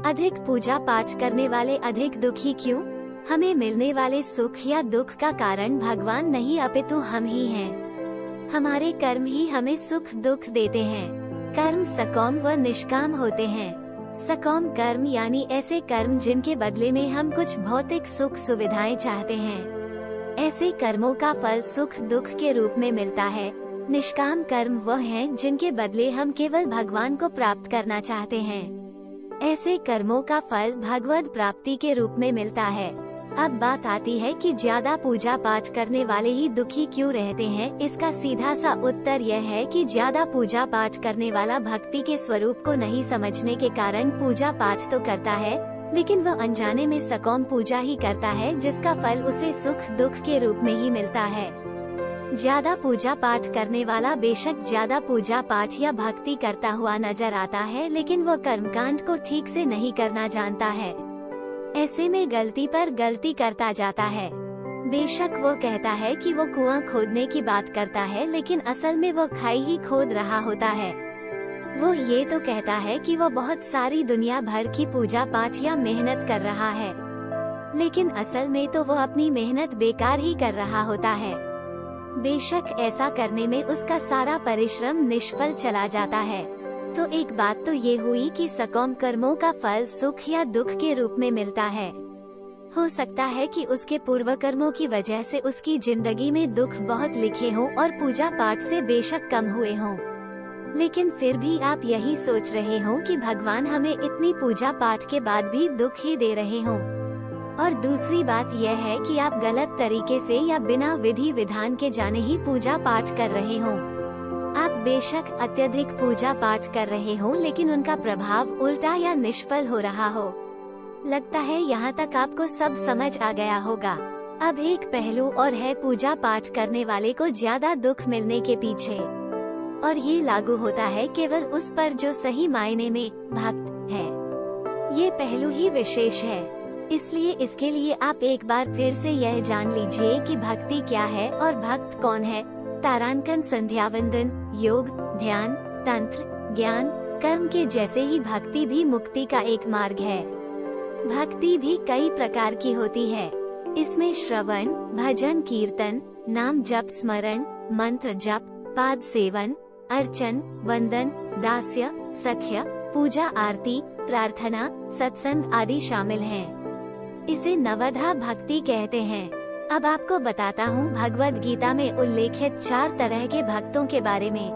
अधिक पूजा पाठ करने वाले अधिक दुखी क्यों? हमें मिलने वाले सुख या दुख का कारण भगवान नहीं अपितु हम ही हैं। हमारे कर्म ही हमें सुख दुख देते हैं। कर्म सकाम व निष्काम होते हैं। सकाम कर्म यानी ऐसे कर्म जिनके बदले में हम कुछ भौतिक सुख सुविधाएं चाहते हैं। ऐसे कर्मों का फल सुख दुख के रूप में मिलता है। निष्काम कर्म वह हैं जिनके बदले हम केवल भगवान को प्राप्त करना चाहते हैं। ऐसे कर्मों का फल भगवद प्राप्ति के रूप में मिलता है। अब बात आती है कि ज्यादा पूजा पाठ करने वाले ही दुखी क्यों रहते हैं। इसका सीधा सा उत्तर यह है कि ज्यादा पूजा पाठ करने वाला भक्ति के स्वरूप को नहीं समझने के कारण पूजा पाठ तो करता है, लेकिन वह अनजाने में सकाम पूजा ही करता है, जिसका फल उसे सुख दुख के रूप में ही मिलता है। ज्यादा पूजा पाठ करने वाला बेशक ज्यादा पूजा पाठ या भक्ति करता हुआ नजर आता है, लेकिन वह कर्मकांड को ठीक से नहीं करना जानता है। ऐसे में गलती पर गलती करता जाता है। बेशक वो कहता है कि वो कुआं खोदने की बात करता है, लेकिन असल में वो खाई ही खोद रहा होता है। वो ये तो कहता है कि वो बहुत सारी दुनिया भर की पूजा पाठ या मेहनत कर रहा है, लेकिन असल में तो वो अपनी मेहनत बेकार ही कर रहा होता है। बेशक ऐसा करने में उसका सारा परिश्रम निष्फल चला जाता है। तो एक बात तो ये हुई कि सकाम कर्मों का फल सुख या दुख के रूप में मिलता है। हो सकता है कि उसके पूर्व कर्मों की वजह से उसकी जिंदगी में दुख बहुत लिखे हों और पूजा पाठ से बेशक कम हुए हों, लेकिन फिर भी आप यही सोच रहे हो कि भगवान हमें इतनी पूजा पाठ के बाद भी दुख ही दे रहे हों। और दूसरी बात यह है कि आप गलत तरीके से या बिना विधि विधान के जाने ही पूजा पाठ कर रहे हो। आप बेशक अत्यधिक पूजा पाठ कर रहे हो, लेकिन उनका प्रभाव उल्टा या निष्फल हो रहा हो। लगता है यहाँ तक आपको सब समझ आ गया होगा। अब एक पहलू और है पूजा पाठ करने वाले को ज्यादा दुख मिलने के पीछे, और ये लागू होता है केवल उस पर जो सही मायने में भक्त है। ये पहलू ही विशेष है, इसलिए इसके लिए आप एक बार फिर से यह जान लीजिए कि भक्ति क्या है और भक्त कौन है। तारांकन, संध्यावंदन, योग, ध्यान, तंत्र, ज्ञान, कर्म के जैसे ही भक्ति भी मुक्ति का एक मार्ग है। भक्ति भी कई प्रकार की होती है। इसमें श्रवण, भजन, कीर्तन, नाम जप, स्मरण, मंत्र जप, पाद सेवन, अर्चन, वंदन, दास्य, सख्य, पूजा, आरती, प्रार्थना, सत्संग आदि शामिल हैं। इसे नवधा भक्ति कहते हैं। अब आपको बताता हूँ भगवद गीता में उल्लेखित 4 तरह के भक्तों के बारे में।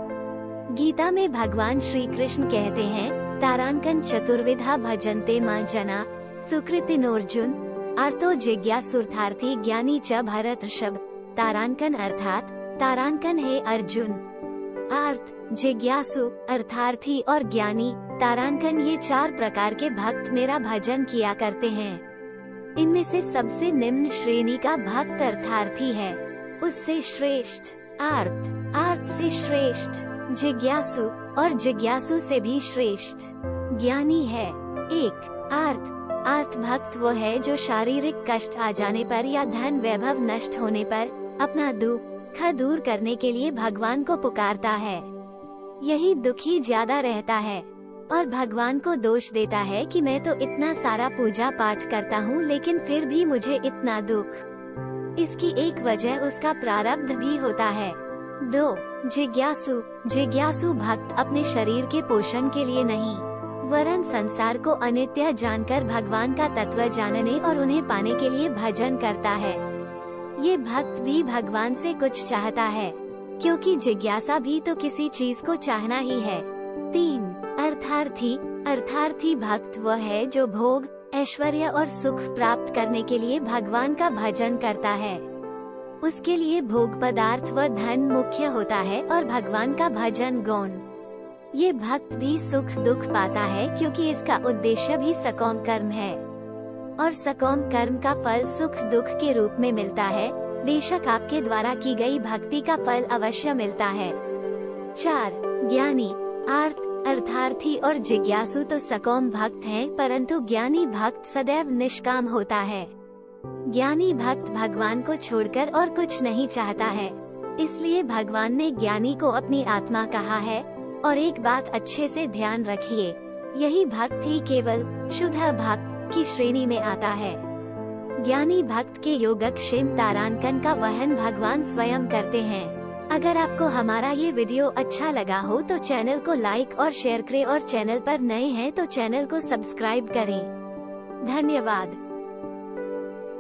गीता में भगवान श्री कृष्ण कहते हैं, तारांकन चतुर्विधा भजन्ते मां जना, सुकृतिनोर्जुन, अर्थो जिज्ञासुर्थार्थी ज्ञानी च भरतर्षभ। तारांकन अर्थात तारांकन है अर्जुन, अर्थ, जिज्ञासु, अर्थार्थी और ज्ञानी। तारांकन ये 4 प्रकार के भक्त मेरा भजन किया करते हैं। इनमें से सबसे निम्न श्रेणी का भक्त अर्थार्थी है, उससे श्रेष्ठ अर्थ, अर्थ से श्रेष्ठ जिज्ञासु और जिज्ञासु से भी श्रेष्ठ ज्ञानी है। एक अर्थ, अर्थ भक्त वो है जो शारीरिक कष्ट आ जाने पर या धन वैभव नष्ट होने पर अपना दुख दूर करने के लिए भगवान को पुकारता है। यही दुखी ज्यादा रहता है और भगवान को दोष देता है कि मैं तो इतना सारा पूजा पाठ करता हूँ, लेकिन फिर भी मुझे इतना दुख। इसकी एक वजह उसका प्रारब्ध भी होता है। 2 जिज्ञासु, जिज्ञासु भक्त अपने शरीर के पोषण के लिए नहीं, वरन संसार को अनित्य जानकर भगवान का तत्व जानने और उन्हें पाने के लिए भजन करता है। ये भक्त भी भगवान से कुछ चाहता है, क्योंकि जिज्ञासा भी तो किसी चीज को चाहना ही है। 3 अर्थार्थी, अर्थार्थी भक्त वह है जो भोग, ऐश्वर्य और सुख प्राप्त करने के लिए भगवान का भजन करता है। उसके लिए भोग पदार्थ व धन मुख्य होता है और भगवान का भजन गौण। ये भक्त भी सुख दुख पाता है, क्योंकि इसका उद्देश्य भी सकाम कर्म है और सकाम कर्म का फल सुख दुख के रूप में मिलता है। बेशक आपके द्वारा की गई भक्ति का फल अवश्य मिलता है। 4 ज्ञानी, अर्थ, अर्थार्थी और जिज्ञासु तो सकाम भक्त हैं, परंतु ज्ञानी भक्त सदैव निष्काम होता है। ज्ञानी भक्त भगवान को छोड़कर और कुछ नहीं चाहता है, इसलिए भगवान ने ज्ञानी को अपनी आत्मा कहा है। और एक बात अच्छे से ध्यान रखिए, यही भक्त ही केवल शुद्ध भक्त की श्रेणी में आता है। ज्ञानी भक्त के योगक्षेम तारांकन का वहन भगवान स्वयं करते हैं। अगर आपको हमारा ये वीडियो अच्छा लगा हो तो चैनल को लाइक और शेयर करें और चैनल पर नए हैं तो चैनल को सब्सक्राइब करें। धन्यवाद।